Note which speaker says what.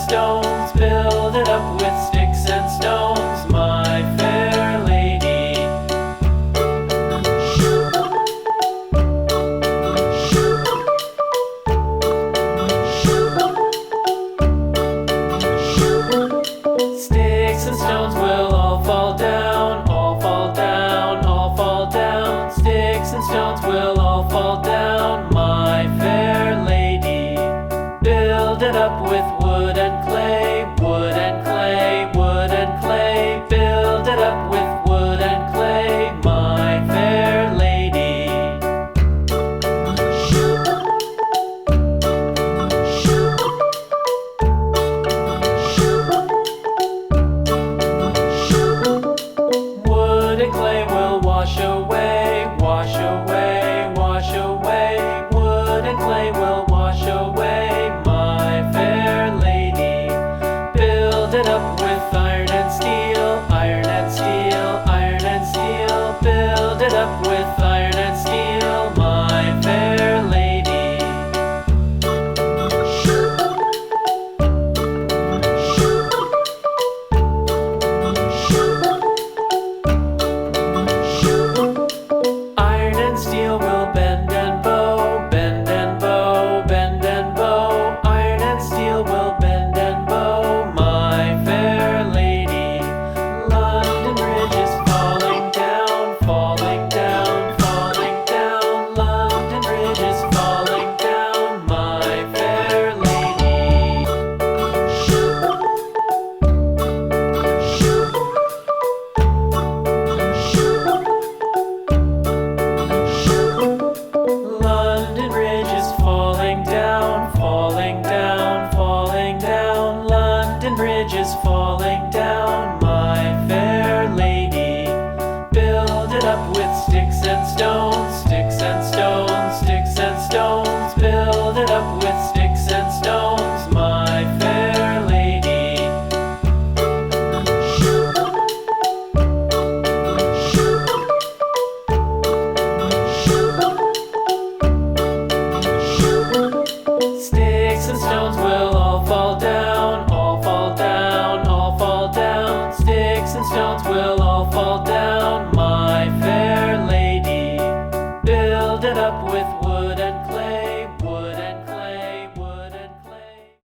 Speaker 1: stones. Build it up with sticks and stones, my fair lady. Sticks and stones will all fall down, all fall down, all fall down. Sticks and stones will all fall down, my fair lady. Build it up with wood and clay, wood and clay, wood and clay. Build it up with wood and clay, my fair lady. Wood and clay will wash away, wash away, wash away. Wood and clay will wash away, my fair lady. Build it up with iron and steel, iron and steel, iron and steel. Build it up with iron and steel, my fair lady. Iron and steel will bend and bow, bend and bow, bend and bow. Iron and steel will bend and bow, my fair lady. London Bridge is falling down, falling down, falling down. London Bridge is falling down, my fair lady. London Bridge is falling down, falling down, falling down. London Bridge is falling down, my fair lady. Build it up with sticks and stones, sticks and stones, sticks and stones. Build it up with sticks and stones, my fair lady. Sticks and stones will all fall down, all fall down, all fall down. Sticks and stones will all fall down, my fair lady. Build it up with